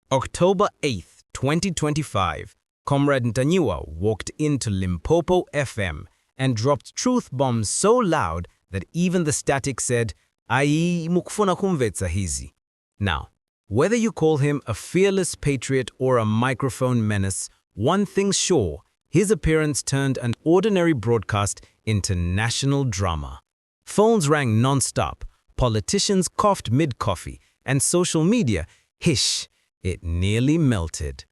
October 8th, 2025, Comrade Ntanyiwa walked into Limpopo FM and dropped truth bombs so loud that even the static said, "Ai mukufuna kumvetsa hizi." Now, whether you call him a fearless patriot or a microphone menace, one thing's sure, his appearance turned an ordinary broadcast into national drama. Phones rang non-stop, politicians coughed mid-coffee, and social media, hish, it nearly melted.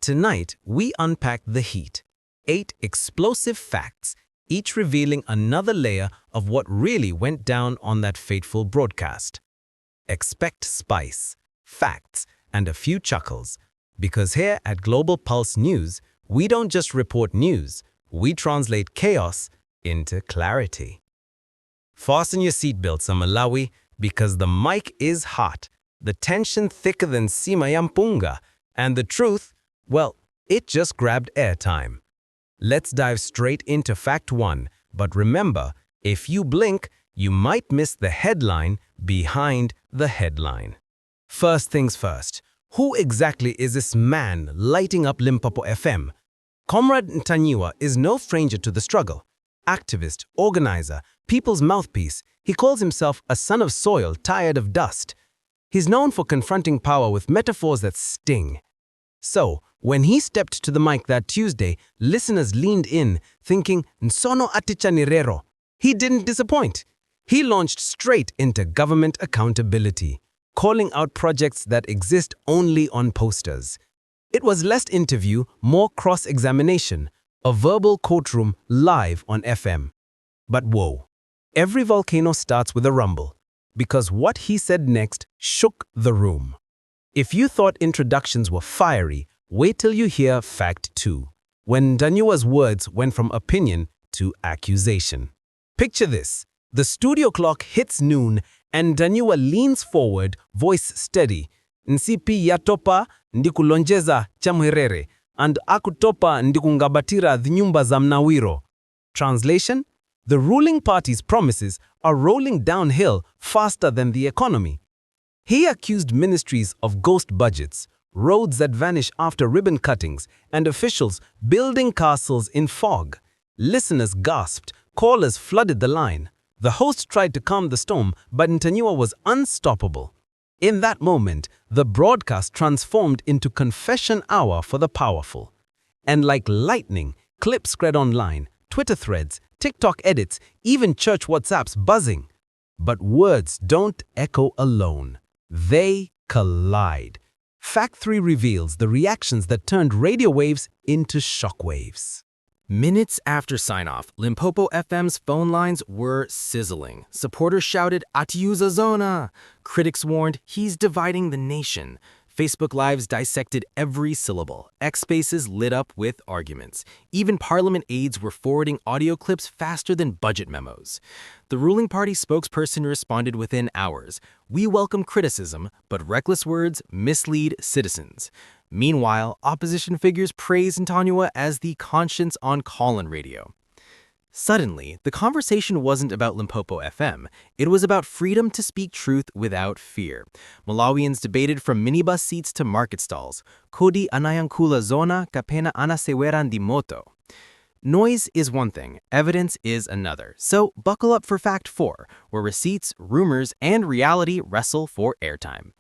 Tonight, we unpack the heat. 8 explosive facts, each revealing another layer of what really went down on that fateful broadcast. Expect spice, facts, and a few chuckles, because here at Global Pulse News, we don't just report news, we translate chaos into clarity. Fasten your seatbelts, Malawi, because the mic is hot, the tension thicker than sima ya mpunga, and the truth, well, it just grabbed airtime. Let's dive straight into fact 1, but remember, if you blink, you might miss the headline behind the headline. First things first, who exactly is this man lighting up Limpopo FM? Comrade Ntanyiwa is no stranger to the struggle. Activist, organizer, people's mouthpiece, he calls himself a son of soil tired of dust. He's known for confronting power with metaphors that sting. So, when he stepped to the mic that Tuesday, listeners leaned in, thinking, "Nsono aticha nirero." He didn't disappoint. He launched straight into government accountability, calling out projects that exist only on posters. It was less interview, more cross-examination, a verbal courtroom live on FM. But whoa, every volcano starts with a rumble, because what he said next shook the room. If you thought introductions were fiery, wait till you hear fact 2, when Ntanyiwa's words went from opinion to accusation. Picture this. The studio clock hits noon and Ntanyiwa leans forward, voice steady. "Nsipi yatopa ndikulonjeza chamherere and akutopa ndikungabatira dhinyumba za mnawiro." Translation? The ruling party's promises are rolling downhill faster than the economy. He accused ministries of ghost budgets, roads that vanish after ribbon cuttings, and officials building castles in fog. Listeners gasped, callers flooded the line. The host tried to calm the storm, but Ntanyiwa was unstoppable. In that moment, the broadcast transformed into confession hour for the powerful. And like lightning, clips spread online, Twitter threads, TikTok edits, even church WhatsApps buzzing. But words don't echo alone. They collide. Fact 3 reveals the reactions that turned radio waves into shockwaves. Minutes after sign-off, Limpopo FM's phone lines were sizzling. Supporters shouted, "Nkhanga Zaona!" Critics warned, "He's dividing the nation." Facebook Lives dissected every syllable. X Spaces lit up with arguments. Even Parliament aides were forwarding audio clips faster than budget memos. The ruling party spokesperson responded within hours. "We welcome criticism, but reckless words mislead citizens." Meanwhile, opposition figures praised Ntanyiwa as the conscience on call-in radio. Suddenly, the conversation wasn't about Limpopo FM. It was about freedom to speak truth without fear. Malawians debated from minibus seats to market stalls. Kodi anayankula zona kapena anasewera ndi moto. Noise is one thing, evidence is another. So buckle up for fact 4, where receipts, rumors, and reality wrestle for airtime.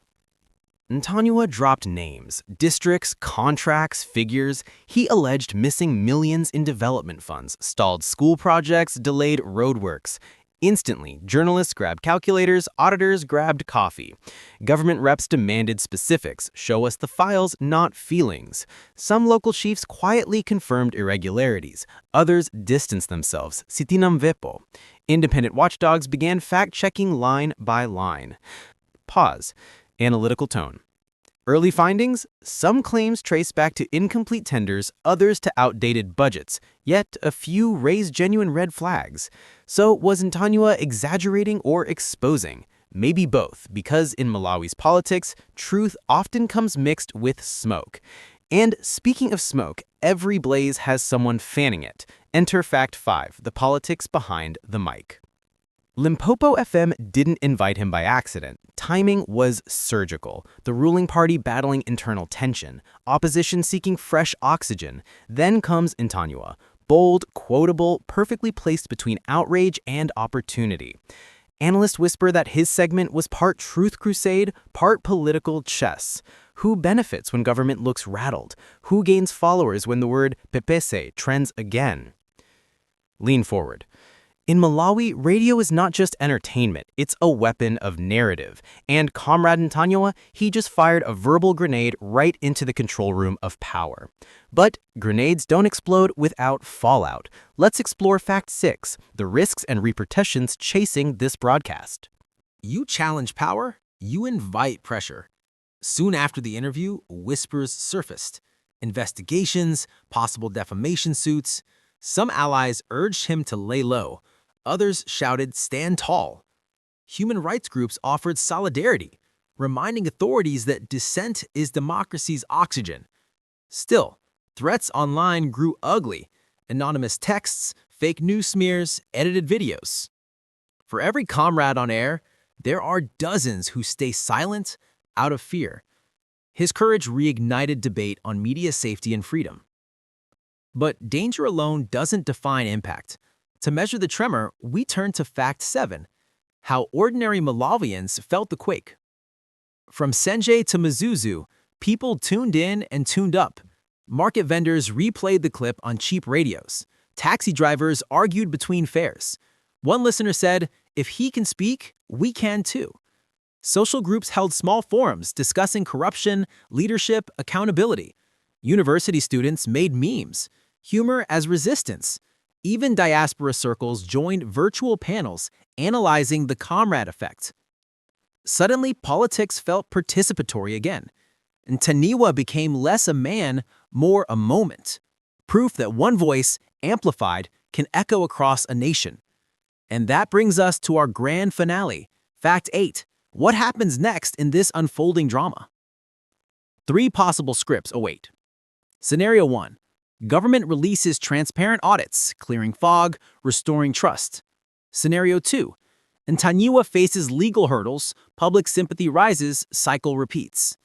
Ntanyiwa dropped names, districts, contracts, figures. He alleged missing millions in development funds, stalled school projects, delayed roadworks. Instantly, journalists grabbed calculators, auditors grabbed coffee. Government reps demanded specifics, show us the files, not feelings. Some local chiefs quietly confirmed irregularities. Others distanced themselves, sitinam vepo. Independent watchdogs began fact-checking line by line. Pause. Analytical tone. Early findings? Some claims trace back to incomplete tenders, others to outdated budgets, yet a few raise genuine red flags. So was Ntanyiwa exaggerating or exposing? Maybe both, because in Malawi's politics, truth often comes mixed with smoke. And speaking of smoke, every blaze has someone fanning it. Enter fact 5, the politics behind the mic. Limpopo FM didn't invite him by accident. Timing was surgical. The ruling party battling internal tension, opposition seeking fresh oxygen. Then comes Ntanyiwa, bold, quotable, perfectly placed between outrage and opportunity. Analysts whisper that his segment was part truth crusade, part political chess. Who benefits when government looks rattled? Who gains followers when the word pepese trends again? Lean forward. In Malawi, radio is not just entertainment, it's a weapon of narrative. And Comrade Ntanyiwa, he just fired a verbal grenade right into the control room of power. But grenades don't explode without fallout. Let's explore Fact 6, the risks and repercussions chasing this broadcast. You challenge power, you invite pressure. Soon after the interview, whispers surfaced. Investigations, possible defamation suits. Some allies urged him to lay low. Others shouted, "Stand tall." Human rights groups offered solidarity, reminding authorities that dissent is democracy's oxygen. Still, threats online grew ugly. Anonymous texts, fake news smears, edited videos. For every comrade on air, there are dozens who stay silent out of fear. His courage reignited debate on media safety and freedom. But danger alone doesn't define impact. To measure the tremor, we turn to Fact 7, how ordinary Malawians felt the quake. From Senje to Mzuzu, people tuned in and tuned up. Market vendors replayed the clip on cheap radios. Taxi drivers argued between fares. One listener said, "If he can speak, we can too." Social groups held small forums discussing corruption, leadership, accountability. University students made memes, humor as resistance. Even diaspora circles joined virtual panels analyzing the comrade effect. Suddenly, politics felt participatory again. Ntanyiwa became less a man, more a moment. Proof that one voice, amplified, can echo across a nation. And that brings us to our grand finale, Fact 8. What happens next in this unfolding drama? 3 possible scripts await. Scenario 1. Government releases transparent audits, clearing fog, restoring trust. Scenario 2. Ntanyiwa faces legal hurdles, public sympathy rises, cycle repeats.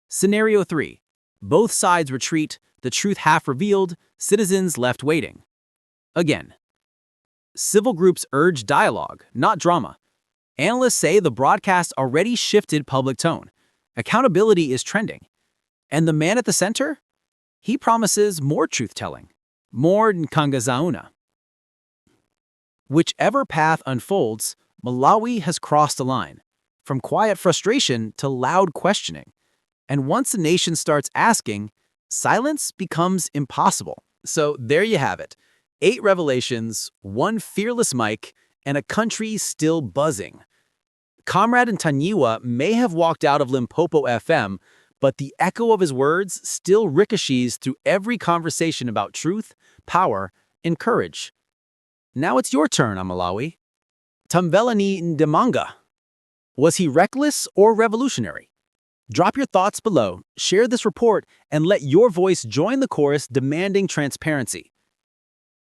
Scenario 3. Both sides retreat, the truth half revealed, citizens left waiting. Again. Civil groups urge dialogue, not drama. Analysts say the broadcast already shifted public tone. Accountability is trending. And the man at the center? He promises more truth-telling, more Nkhanga Zaona. Whichever path unfolds, Malawi has crossed a line, from quiet frustration to loud questioning. And once the nation starts asking, silence becomes impossible. So there you have it. 8 revelations, 1 fearless mic, and a country still buzzing. Comrade Ntanyiwa may have walked out of Limpopo FM, but the echo of his words still ricochets through every conversation about truth, power, and courage. Now it's your turn, Malawi. Tamvelani Ndemanga. Was he reckless or revolutionary? Drop your thoughts below, share this report, and let your voice join the chorus demanding transparency.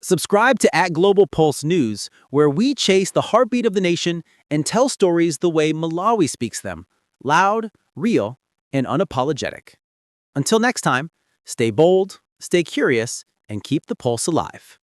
Subscribe to @GlobalPulse News, where we chase the heartbeat of the nation and tell stories the way Malawi speaks them, loud, real, and unapologetic. Until next time, stay bold, stay curious, and keep the pulse alive.